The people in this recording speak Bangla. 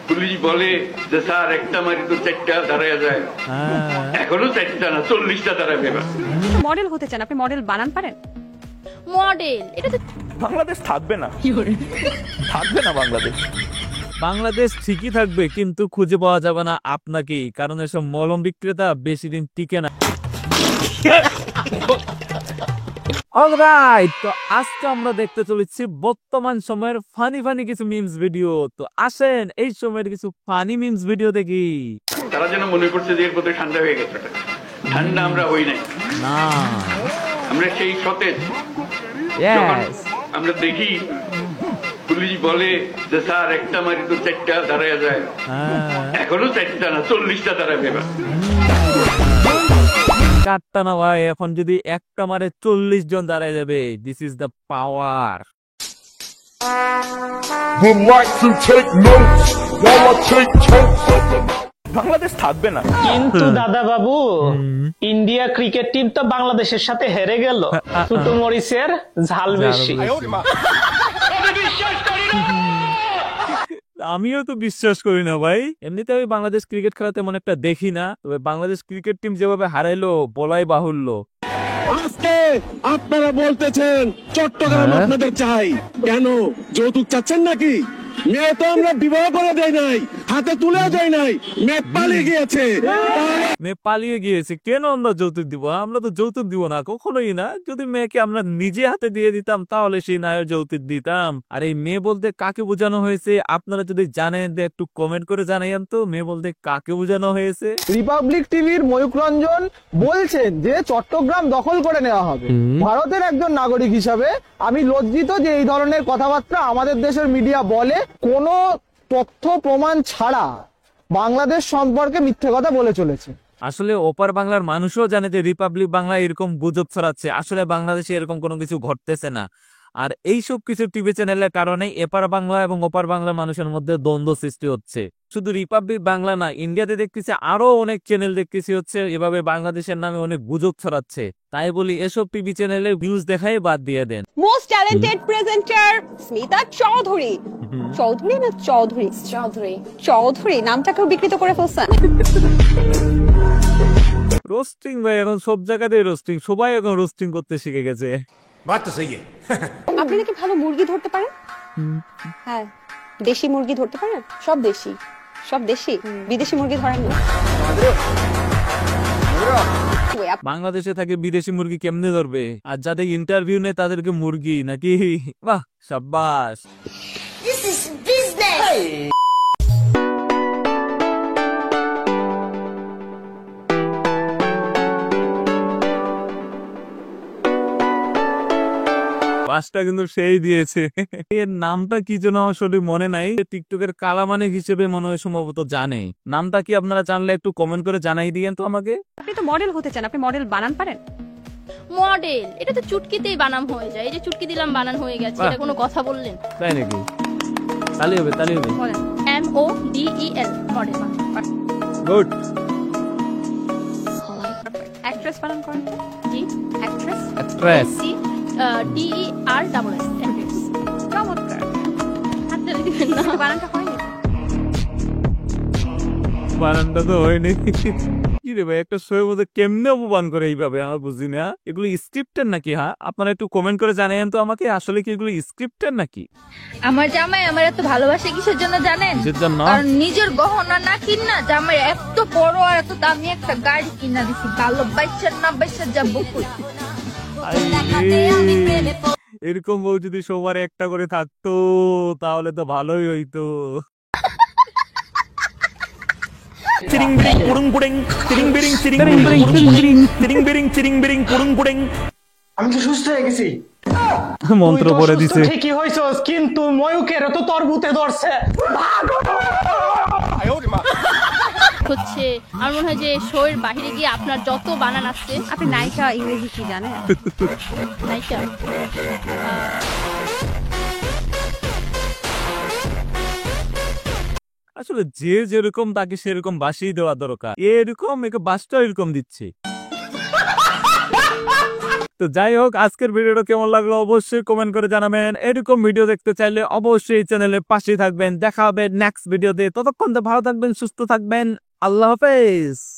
পুলিশ বলে যে স্যার একটা মারি তো 4টা দাঁড়ায় যায়, এখনো 4টা না 40টা দাঁড়াবে। মডেল হতে চান, আপনি মডেল বানান পারেন? মডেল এটা তো বাংলাদেশ থাকবে না, থাকবে না বাংলাদেশ। বাংলাদেশ ঠিকই থাকবে, কিন্তু খুঁজে পাওয়া যাবে না আপনাকেই, কারণ এসব মলম বিক্রেতা বেশি দিন টিকে না। অলরাইট, তো আজকে আমরা দেখতে চলেছি বর্তমান সময়ের ফানি কিছু মিমস ভিডিও। তো আসেন এই সময়ের কিছু ফানি মিমস ভিডিও দেখি। তারা যেন মনে করছে যে এর মধ্যে ঠান্ডা হয়ে গেছে। ঠান্ডা আমরা হই নাই, না আমরা সেই সতেজ। ইয়েস, আমরা দেখি পুলিশ বলে যে স্যার একটা মারি তো 4টা দাঁড়ায় যায়, এখনো 4টা না 40টা দাঁড়াবে। কাটটা না ভাই, এখন যদি একটা মারে 40 জন দাঁড়ায় যাবে। This is the power. Would like to take notes while I take totes of the Bangladesh থাকবে না। কিন্তু দাদা বাবু, ইন্ডিয়া ক্রিকেট টিম তো বাংলাদেশের সাথে হেরে গেল। ছোট মরিচের ঝাল বেশি। আমিও তো বিশ্বাস করি না ভাই। এমনিতে আমি বাংলাদেশ ক্রিকেট খেলা তেমন একটা দেখি না, তবে বাংলাদেশ ক্রিকেট টিম যেভাবে হারাইলো বলাই বাহুল্য। আজকে আপনারা বলতেছেন চট্টগ্রাম আপনাদের চাই, কেন যৌতুক চাচ্ছেন নাকি? মেয়ে তো আমরা বিবাহ করে দেয় নাই, হাতে তুলেও দেয় নাই, মেয়ে পালিয়ে গিয়েছে। মেয়ে পালিয়ে গিয়েছে, কেন আমরা যৌতুক দিব? আমরা তো যৌতুক দিব না, কখনোই না। যদি মেয়েকে আমরা নিজে হাতে দিয়ে দিতাম তাহলে সেই নায়ের যৌতুক দিতাম। আর এই মেয়ে বলতে কাকে বোঝানো হয়েছে আপনারা যদি জানেন একটু কমেন্ট করে জানাইন তো, মেয়ে বলতে কাকে বোঝানো হয়েছে। রিপাবলিক টিভির ময়ূক রঞ্জন বলছেন যে চট্টগ্রাম দখল করে নেওয়া হবে। ভারতের একজন নাগরিক হিসাবে আমি লজ্জিত যে এই ধরনের কথাবার্তা আমাদের দেশের মিডিয়া বলে, কোনো তথ্য প্রমাণ ছাড়া বাংলাদেশ সম্পর্কে মিথ্যে কথা বলে চলেছে। আসলে ওপার বাংলার মানুষও জানে যে রিপাবলিক বাংলা এরকম গুজব ছড়াচ্ছে। আসলে বাংলাদেশে এরকম কোনো কিছু ঘটতেছে না। আর এইসব কিছু টিভি চ্যানেলের কারণে এপার বাংলা এবং ওপার বাংলার মানুষের মধ্যে দ্বন্দ্ব সৃষ্টি হচ্ছে। শুধু রিপাবলিক বাংলা না, ইন্ডিয়াতে দেখতেছি আরো অনেক চ্যানেল দেখতেছি হচ্ছে এভাবে বাংলাদেশের নামে অনেক গুজব ছড়াচ্ছে। তাই বলি এসব টিভি চ্যানেলে ভিউজ দেখাই বাদ দিয়ে দেন। Most talented presenter Smita Chowdhury. Chowdhury না চৌধুরী? চৌধুরী। চৌধুরী নামটাকেও বিকৃত করে ফেলছেন। রোস্টিং ভাই, এখন সব জায়গাতেই রোস্টিং, সবাই এখন রোস্টিং করতে শিখে গেছে। আপনি নাকি ভালো মুরগি ধরতে পারেন? হ্যাঁ, দেশি মুরগি ধরতে পারেন? সব দেশি? সব দেশি? বিদেশি মুরগি ধরেন না? বাংলাদেশে থাকে বিদেশি মুরগি কেমনে ধরবে? আর যাদের ইন্টারভিউ নেয় তাদেরকে মুরগি নাকি? বাহ, সাব্বাস। পাঁচটা কিন্তু সেই দিয়েছে। এর নামটা কি যেন আসলে মনে নাই। টিকটকের কালামানিক হিসেবে মনে হয় সম্ভবত জানে। নামটা কি আপনারা জানলে একটু কমেন্ট করে জানাই দিয়েন তো আমাকে। আপনি তো মডেল হতে চান, আপনি মডেল বানান পারেন? মডেল এটা তো চুটকিতেই বানাম হয়ে যায়। এই যে চুটকি দিলাম বানান হয়ে গেছে, এটা কোনো কথা বললেন? তাই নাকি? তালি হবে, তালি হবে। বলেন। MODEL model. গুড। অ্যাক্ট্রেস বানান করেন? জি, অ্যাক্ট্রেস। অ্যাক্ট্রেস। DER চমৎকার। হাতটা দিবেন না, বানানটা হয়নি। বানানটা তো হয়নি। কি রে ভাই, একটা শোয়ের মধ্যে কেমনে অপমান করে এইভাবে, আমার বুঝি না। এগুলো স্ক্রিপ্টের নাকি? হ্যাঁ, আপনারা একটু কমেন্ট করে জানাইন তো আমাকে, আসলে কি এগুলো স্ক্রিপ্টের নাকি? আমার জামাই আমার এত ভালোবাসে কিসের জন্য জানেন? কিসের জন্য? কারণ নিজের গহনা না কিনা জামাই এত বড় আর এত দামি একটা গাড়ি কিনা দিছি। ভালোবাসা না বাসা যাবো কই? এরকম বউ যদি সবার একটা করে থাকতো তাহলে তো ভালোই হইতো। আমি তো সুস্থ হয়ে গেছি। মন্ত্র পড়ে দিছে। ঠিকই হইছস, কিন্তু ময়ূকের তো তোর বুতে ধরছে। হচ্ছে আমার মনে হয় যে শোয়ের বাহিরে গিয়ে আপনার যত বানান আছে। আপনি নায়িকা ইংরেজি কি জানেন? নায়িকা আসলে যে যেরকম তাকে সেরকম বাসিয়ে দেওয়া দরকার। এরকম একে বাসটা এরকম দিচ্ছে। তো যাই হোক, আজকের ভিডিওটা কেমন লাগলো অবশ্যই কমেন্ট করে জানাবেন। এরকম ভিডিও দেখতে চাইলে অবশ্যই চ্যানেলের পাশে থাকবেন। দেখা হবে নেক্সট ভিডিওতে। ততক্ষণ তো ভালো থাকবেন, সুস্থ থাকবেন। আল্লাহ হাফেজ।